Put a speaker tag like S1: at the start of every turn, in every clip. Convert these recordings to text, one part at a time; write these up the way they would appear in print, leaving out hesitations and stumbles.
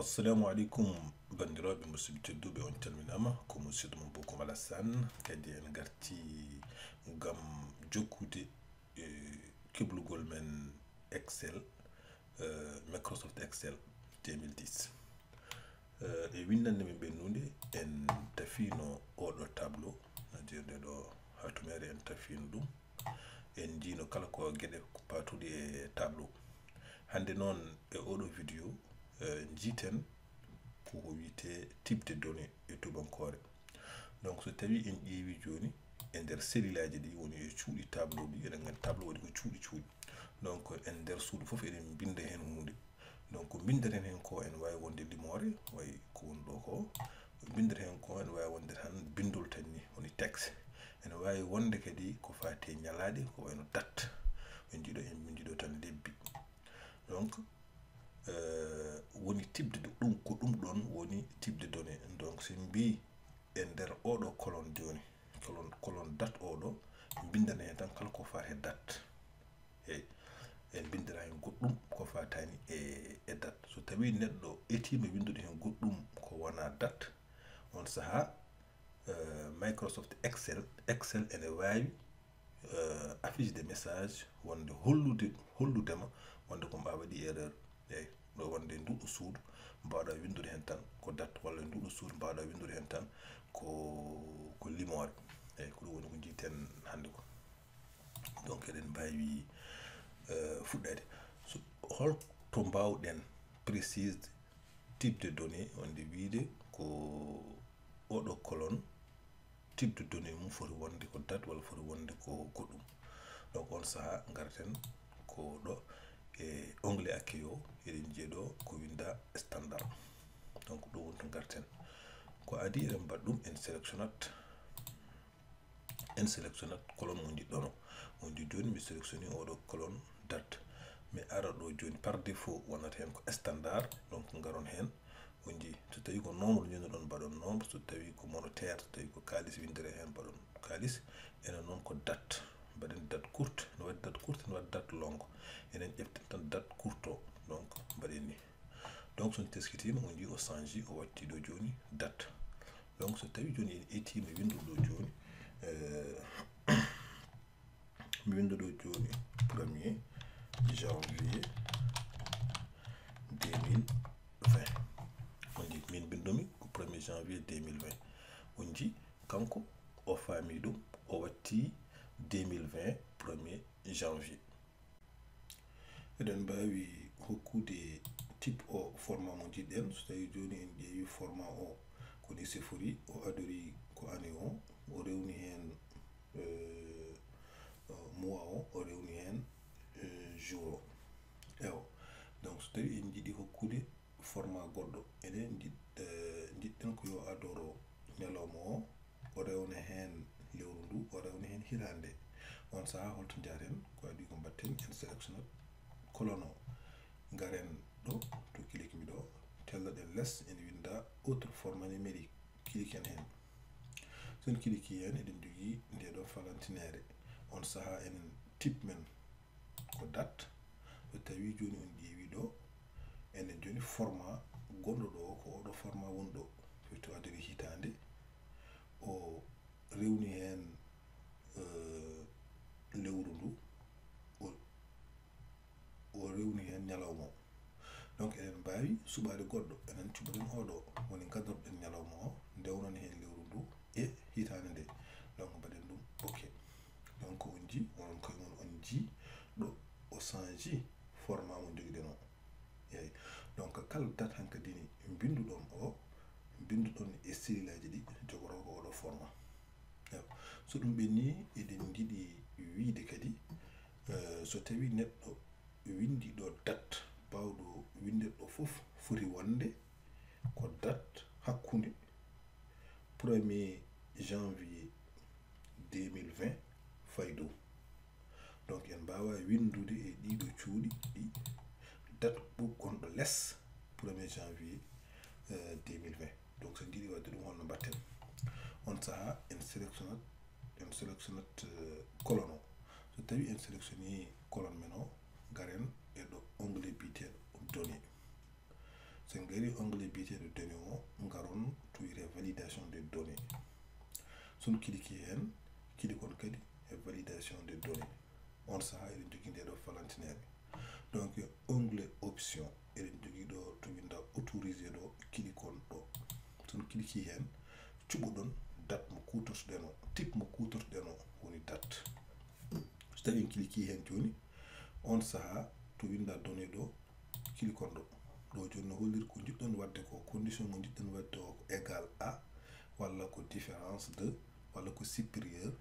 S1: Assalamu alaikum bandiraɓe musidɓe tedduɓe, on calminama ko musidɗo mon Bokum Alassane kadi en garti gam jokkude keblugol men Excel, Microsoft Excel 2010 e windande men ɓennude en tafino oɗo tableau nadirde ɗo hatumere en tafino ɗum en jino kala ko gueɗe patuɗi e tableau. Hande noon e oɗo vidéo jiten ko wiyete type de données e tubankore. Donc so tawi en ƴeewi joni e nder cellulaji ɗi woni e cuuɗi tableau ɗi, eɗen gandi tableau waɗi ko cuuɗi donc en nder suudu fof eɗen binda hen hunde. donc ko bindeten hen ko en wawi wonde limore way ko woni ɗo ko bindeten hen ko en wawi wonde tan bindol tan ni woni texte, ene wawi wonde kadi ko fate ñalade ko wayno date en jiiɗo tan lebbi. donc woni type de ɗum ko ɗum ɗon woni type de données. donc so mbi e nder oɗo colonne joni colonne date oɗo bindana hen tan kala ko fate date, eyyi en bindira hen goɗɗum ko fatani e date. so tawi neɗɗo etima windude hen goɗɗum ko wona date, on saaha Microsoft Excel ene wawi affiche de message wonde holludema wonde ko mba waɗi erreur, eyyi ɗo wonde nduɗo suudu mbawɗa windude hen tan ko date, walla nduɗo suudu mbawɗa windude hen tan ko limore, eyyi ko ɗum woni ko jiten hande ko. donc eɗen mbawi fuɗɗade so holto mbawɗen précise type de données wonde wiide ko oɗo colonne type de données mum foti wonde ko date walla foti wonde ko goɗɗum. donc on saaha garten ko ɗo e onglet accueil o eɗen jeeɗo ko winda standard. donc ɗo woni to garten ko adi eɗen mbaɗa ɗum en sélectionnat colonne mo jiɗɗon o. on di joni mi sélectionné oɗo colonne date, mi ara ɗo joni par défaut wonata hen ko standard. donc garon hen on ji so tawi ko nombre jinoɗon mbaɗon nombre, so tawi ko monétaire, so tawi ko kalis windere hen mbaɗon kalis, enen noon ko date mbaɗen date courte, no waɗi date courte no waɗi date longue, enen ƴeften tan date courte o donc mbaɗen ni. donc son teskitima on ji o change o watti ɗo joni date. donc so tawi joni en etima winduɗo joni mi winduɗo joni 1er janvier 2020, on ji min bindomi ko 1er janvier 2020, on ji kanko o faami ɗum o watti 2020 1er janvier. eɗen mbawi hokkude type o format mo jiɗɗen. so tawi joni en ƴeewi format o koni sifori o adori ko année o rewni hen mois o rewni hen jour o ewo. donc so tawi en jiiɗi hokkude format goɗɗo enen jiɗɗen ko yo adoro ñalawma o rewna hen lewru ndu, o rewna hen hirande. on saaha holto jaten ko adi ko mbatten en sélectionnat colonne o, garen ɗo to kilikmi ɗo tellaɗen less ene winda autre format numérique, kiliken hen. son kiliki hen eɗen jogui ndeɗo falantinere. on saaha enen type men ko date. so tawi joni on ƴeewi ɗo enen joni format gonɗo ɗo ko oɗo format wonɗo to adori hitande, o rewni hen lewru ndu, o rewni hen ñalawma o. donc eɗen mbawi suɓade goɗɗo enen cuɓaɗen oɗo woni gadorɗen ñalawma o ndewnan hen lewru ndu e hitande nde. donc mbaɗen ɗum ok. donc on ji onon koye mon on ji ɗo o change format mo joguiɗen o, eyyi. donc kala date hankkadini binduɗon e cellulaji ɗi jogoro ko oɗo format. so ɗum ɓenni eɗen jiiɗi wiide kadi so tawi neɗɗo windi ɗo date bawɗo windirɗo foof foti wonde ko date hakkude 1er janvier 2020 fay dow. donc en mbawa windude e ɗiɗo cuuɗi ɗi date gonɗo less 1er janvier 2020. donc so jiiɗi wadde ɗum holno mbatten, on saaha en sélectionnat colonne o. so tawi en sélectionné colonne men o, garen e ɗo onglet biteɗo données. so sen ngari onglet biyeteɗo données o garon to wiyete validation des données. Sun kiliki hen kilikon kadi e validation des données. On saha eɗen jogui nde ɗo falantinere. Donc onglet option eɗen jogui ɗo to winda autorisé ɗo kilikon ɗo. Sun kiliki hen cuɓoɗon date mo kutortoɗen o, type mo kutortoɗen o woni date. So tawi en kiliki hen joni on saha to winda données ɗo kilikon ɗo. Ɗo joni no hollir ko jiɗɗon wadde ko condition mo jiɗɗon wadde o égal à walla ko différence de walla ko supérieur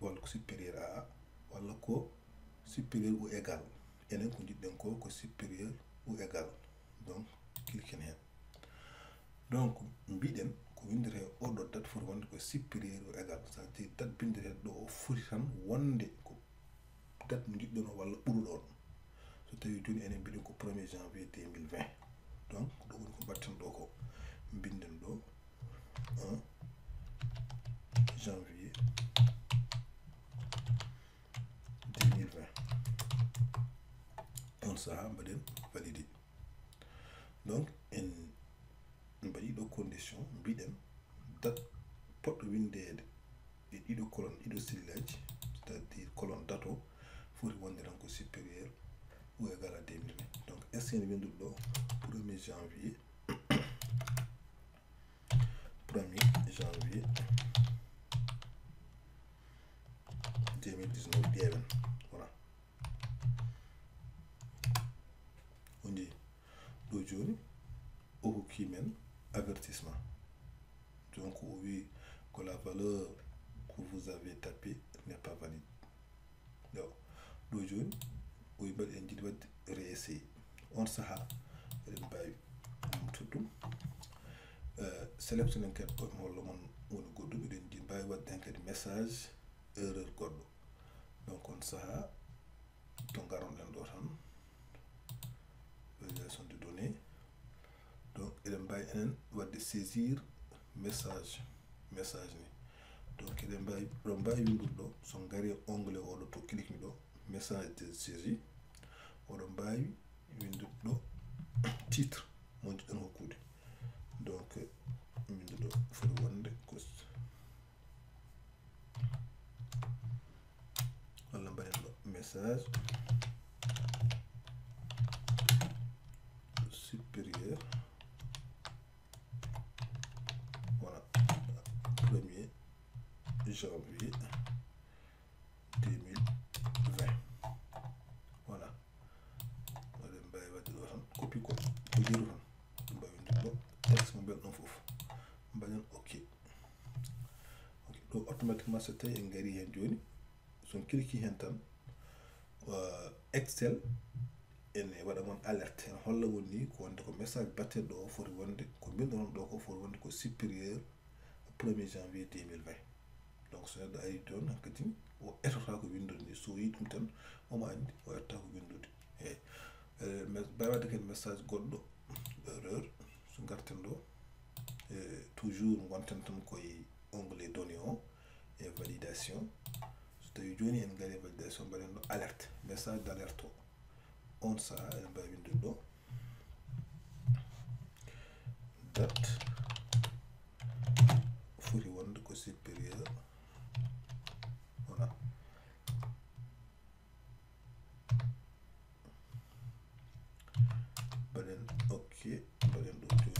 S1: à walla ko supérieur ou égal. Enen ko jiɗɗen ko supérieur ou égal. Donc cliquez hen. Donc mbiɗen ko windete oɗo date foti wonde ko supérieur ou égal, ça veut dire date bindete ɗo o foti tan wonde ko date mo jiɗɗon o walla ɓuruɗo on. So tawi joni enen mbiɗen ko 1er janvier 2020. Donc ɗo woni ko batten ɗo ko binden ɗo 1 janvier 2020. On saha mbaɗen validé. Donc en mbaɗi ɗo condition mbiɗen date poɗɗo windede e ɗiɗo colonne ɗiɗo sillaji, c'est à dire colonne date o foti wonde tan ko supérieur ou égal à 2020. Donc est-ce que winduɗo ɗo 1er janvier 2019 ƴeewen. Voilà, on dit ɗo joni o hokki men avertissement. Donc oui, que la valeur que vous avez tapée n'est pas valide. Donc ɗo joni o wi mbaɗi en jiɗi wadde réessayer. On saha eɗen mbawi mumtude sélectionné kadi ko holla mon woni goɗɗum, eɗen jiɗi mbawi wadde hen kadi message erreur goɗɗo. Donc on saha to garonɗen ɗo tan validation de données. Donc eɗen mbawi enen wadde saisir message ni. Donc eɗen mbawi ɗo mbawi windude ɗo so gari onglet oɗo to clique ɗo message de saisie. Oɗo mbawi windude ɗo titre mo jiɗɗon hokkude. Donc windude ɗo foti wonde ko walla mbaɗen ɗo message supérieur. Voilà, 1er janvier 2020. Voilà, mbaɗen mbawi wadde ɗo tan copie ko jiru tan mbawi windude ɗo texte mo belɗon foof mbaɗen ok. ɗo automatiquement so tawi en gari hen joni son clique hen tan Excel ene waɗa mon alerte en holla woni ko wonde ko message batteɗo ɗo foti wonde ko binɗonon ɗo ko foti wonde ko supérieur 1er janvier 2020. Donc so neɗɗo ari joni hankkadi o etota ko windude ni, so yi ɗum tan omo andi o etta ko windude. Eyyi mbawi wadde kadi message goɗɗo erreur so garten ɗo toujours gonten tan koye onglet données o et validation. So tawi joni en gari validation mbaɗen ɗo alerte, message d' alerte o. On saha eɗen mbawi windude ɗo date foti wonde ko supérieur. Voilà, mbaɗen ok, mbaɗen ɗo joni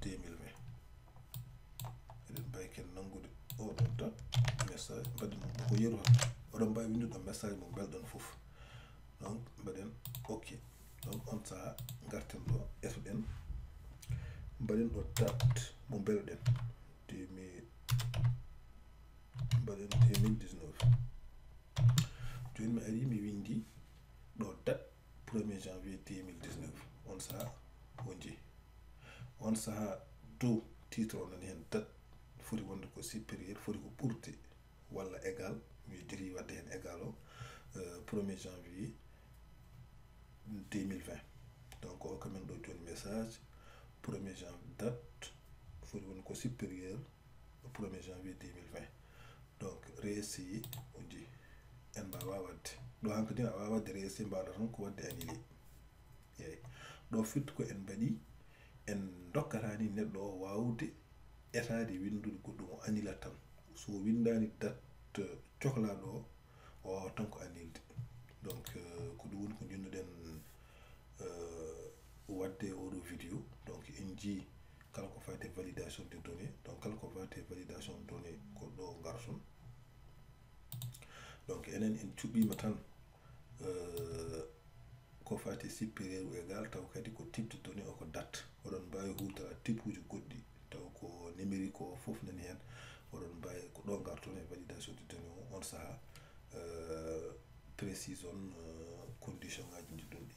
S1: 2020. eɗen mbawi ken nangude oɗo date message mbaɗen ko yeru tan oɗon mbawi windude ɗo message mo belɗon foof. Donc mbaɗen ok. Donc on saha garten ɗo etuɗen mbaɗen ɗo date mo belɗen mbaɗen 2019. joni mi ari mi windi ɗo date 1er janvier 2019. on saha o jeeyi. On saha dow titre o nani hen date foti wonde ko supérieur, foti ko ɓurde walla égal. mi jogui wadde hen égal o 1er janvier 2020. Donc o kamen ɗo joni message 1er janvier date foti wonde ko supérieur 1er janvier 2020. Donc réessayer o jeeyi. En mbawa wadde ɗo hankkadi a wawa wadde réessayer, mbawɗa tan ko wadde annulé. Eyyi ɗo firti ko en mbaɗi hani neɗɗo o wawde etade windude goɗɗum o annilat tan so windani date cohlaɗo o wawa tan ko annilde donc ko ɗum woni ko jinnoɗen wadde oɗo vidéo donc en jii kala ko fate validation de données donc kala ko fate validation de données ko ɗo garton donc enen en cuɓima tan ko fate supérieur ou égal taw kadi ko type de données o ko date oɗon mbawi hutara type uji goɗɗi taw ko numérique o foof nani hen oɗon mbawi ko ɗo garton e validation de données o on saaha précise on condition ngaji jiɗɗon ɗi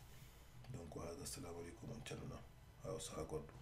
S1: donc hada assalamu aleykum on calminama ha saaha goɗɗo